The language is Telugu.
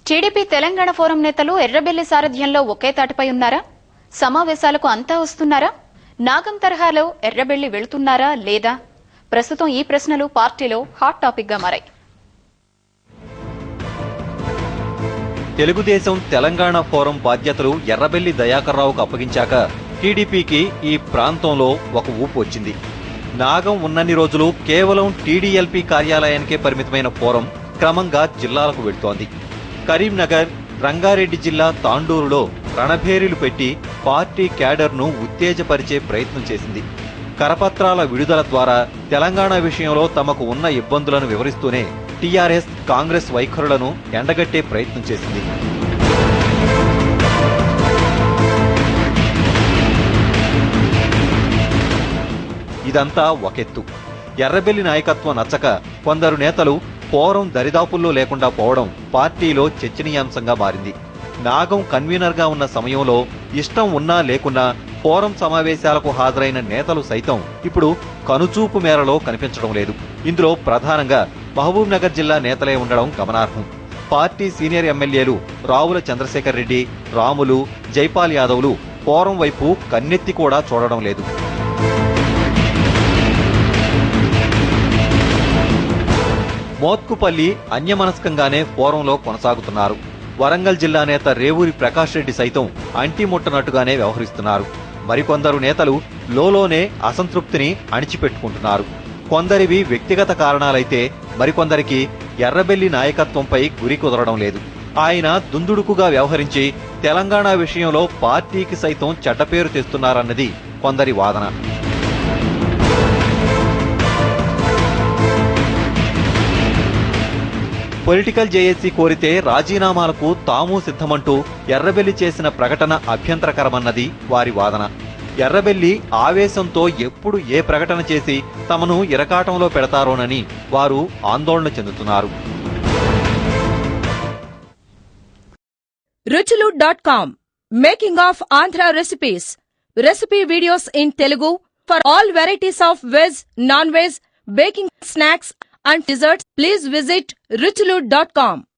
టీడీపీ తెలంగాణ ఫోరం నేతలు ఎర్రబెల్లి సారథ్యంలో ఒకే తాటిపై ఉన్నారా? సమావేశాలకు అంతా వస్తున్నారా? నాగం తరహాలో ఎర్రబెల్లి వెళుతున్నారా లేదా? ప్రస్తుతం ఈ ప్రశ్నలు పార్టీలో హాట్ టాపిక్ గా మారాయి. తెలుగుదేశం తెలంగాణ ఫోరం బాధ్యతలు ఎర్రబెల్లి దయాకర్ రావుకు అప్పగించాక టీడీపీకి ఈ ప్రాంతంలో ఒక ఊపు వచ్చింది. నాగం ఉన్నన్ని రోజులు కేవలం టీడీఎల్పీ కార్యాలయానికే పరిమితమైన ఫోరం క్రమంగా జిల్లాలకు వెళ్తోంది. కరీంనగర్, రంగారెడ్డి జిల్లా తాండూరులో రణభేరీలు పెట్టి పార్టీ క్యాడర్ను ఉత్తేజపరిచే ప్రయత్నం చేసింది. కరపత్రాల విడుదల ద్వారా తెలంగాణ విషయంలో తమకు ఉన్న ఇబ్బందులను వివరిస్తూనే టీఆర్ఎస్, కాంగ్రెస్ వైఖరులను ఎండగట్టే ప్రయత్నం చేసింది. ఇదంతా ఒకెత్తు. ఎర్రబెల్లి నాయకత్వం నచ్చక కొందరు నేతలు ఫోరం దరిదాపుల్లో లేకుండా పోవడం పార్టీలో చర్చనీయాంశంగా మారింది. నాగం కన్వీనర్ గా ఉన్న సమయంలో ఇష్టం ఉన్నా లేకున్నా ఫోరం సమావేశాలకు హాజరైన నేతలు సైతం ఇప్పుడు కనుచూపు మేరలో కనిపించడం లేదు. ఇందులో ప్రధానంగా మహబూబ్ నగర్ జిల్లా నేతలే ఉండడం గమనార్హం. పార్టీ సీనియర్ ఎమ్మెల్యేలు రావుల చంద్రశేఖర్ రెడ్డి, రాములు, జైపాల్ యాదవ్లు ఫోరం వైపు కన్నెత్తి కూడా చూడడం లేదు. మోత్కుపల్లి అన్యమనస్కంగానే ఫోరంలో కొనసాగుతున్నారు. వరంగల్ జిల్లా నేత రేవూరి ప్రకాష్ రెడ్డి సైతం అంటిముట్టనట్టుగానే వ్యవహరిస్తున్నారు. మరికొందరు నేతలు లోలోనే అసంతృప్తిని అణిచిపెట్టుకుంటున్నారు. కొందరివి వ్యక్తిగత కారణాలైతే మరికొందరికి ఎర్రబెల్లి నాయకత్వంపై గురి కుదరడం లేదు. ఆయన దుందుడుకుగా వ్యవహరించి తెలంగాణ విషయంలో పార్టీకి సైతం చెడ్డపేరు తెస్తున్నారన్నది కొందరి వాదన. పొలిటికల్ జేఏసీ కోరితే రాజీనామాలకు తాము సిద్ధమంటూ ఎర్రబెల్లి చేసిన ప్రకటన అభ్యంతరకరమన్నది వారి వాదన. ఎర్రబెల్లి ఆవేశంతో ఎప్పుడు ఏ ప్రకటన చేసి తమను ఇరకాటంలో పెడతారోనని వారు ఆందోళన చెందుతున్నారు. ruchulu.com Making of Andhra recipes. Recipe videos in Telugu for all varieties of veg, non-veg, baking snacks and desserts. Please visit ruchulu.com.